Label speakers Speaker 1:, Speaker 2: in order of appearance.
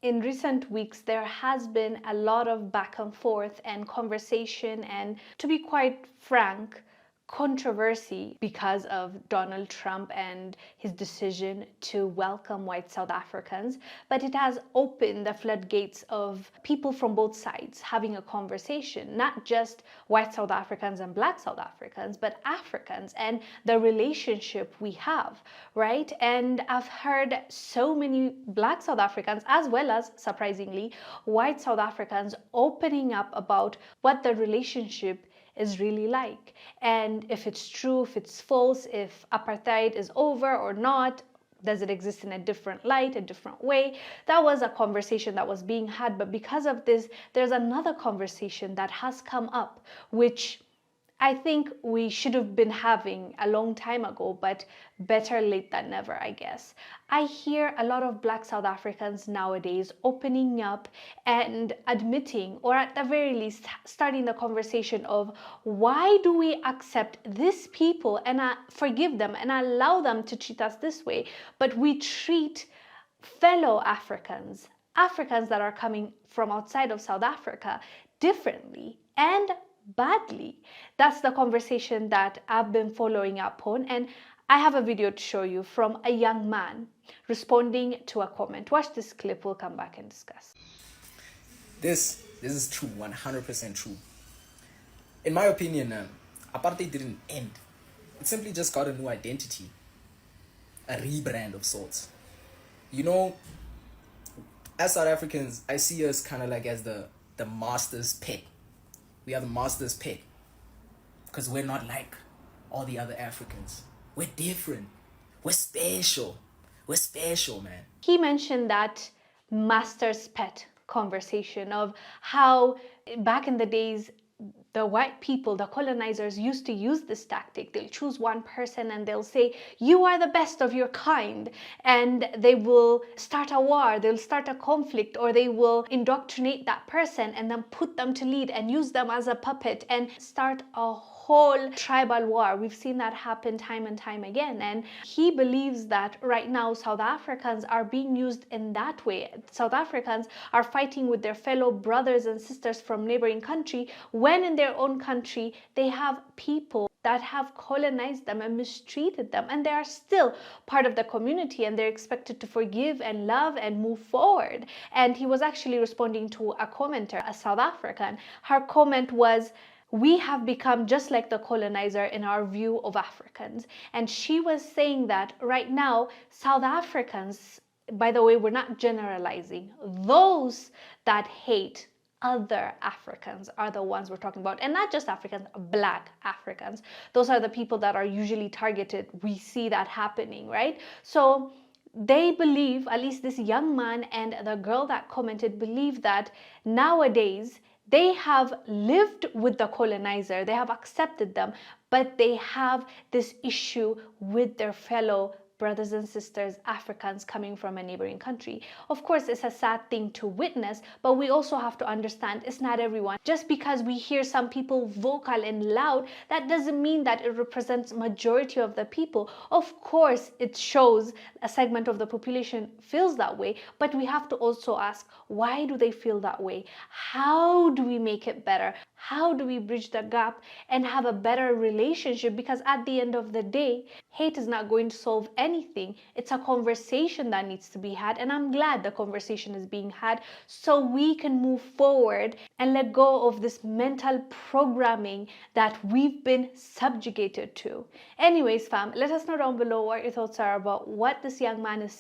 Speaker 1: in recent weeks, there has been a lot of back and forth and conversation and, to be quite frank, controversy because of Donald Trump and his decision to welcome white South Africans. But it has opened the floodgates of people from both sides having a conversation, not just white South Africans and black South Africans, but Africans and the relationship we have, right? And I've heard so many black South Africans, as well as, surprisingly, white South Africans opening up about what the relationship is really like, and if it's true, if it's false, if apartheid is over or not, does it exist in a different light, a different way. That was a conversation that was being had, but because of this, there's another conversation that has come up, which I think we should have been having a long time ago, but better late than never, I guess. I hear a lot of black South Africans nowadays opening up and admitting, or at the very least starting the conversation of, why do we accept these people and forgive them and allow them to treat us this way, but we treat fellow Africans, Africans that are coming from outside of South Africa, differently and badly? That's the conversation that I've been following up on, and I have a video to show you from a young man responding to a comment. Watch this clip, we'll come back and discuss.
Speaker 2: This is true, 100% true. In my opinion, apartheid didn't end. It simply just got a new identity, a rebrand of sorts. You know, as South Africans, I see us kind of like as the master's pet. We are the master's pet because we're not like all the other Africans. We're different. We're special. We're special, man.
Speaker 1: He mentioned that master's pet conversation of how back in the days, the white people, the colonizers, used to use this tactic. They'll choose one person and they'll say, you are the best of your kind. And they will start a war, they'll start a conflict, or they will indoctrinate that person and then put them to lead and use them as a puppet and start a whole tribal war. We've seen that happen time and time again. And he believes that right now South Africans are being used in that way. South Africans are fighting with their fellow brothers and sisters from neighboring country, when in their own country they have people that have colonized them and mistreated them, and they are still part of the community, and they're expected to forgive and love and move forward. And he was actually responding to a commenter, a South African. Her comment was, we have become just like the colonizer in our view of Africans. And she was saying that right now, South Africans, by the way, we're not generalizing, those that hate other Africans are the ones we're talking about, and not just Africans, black Africans. Those are the people that are usually targeted. We see that happening, right? So they believe, at least this young man and the girl that commented believe, that nowadays they have lived with the colonizer, they have accepted them, but they have this issue with their fellow brothers and sisters, Africans coming from a neighboring country. Of course, it's a sad thing to witness, but we also have to understand it's not everyone. Just because we hear some people vocal and loud, that doesn't mean that it represents majority of the people. Of course, it shows a segment of the population feels that way, but we have to also ask, why do they feel that way? How do we make it better? How do we bridge the gap and have a better relationship? Because at the end of the day, hate is not going to solve anything. It's a conversation that needs to be had, and I'm glad the conversation is being had so we can move forward and let go of this mental programming that we've been subjugated to. Anyways, fam, let us know down below what your thoughts are about what this young man is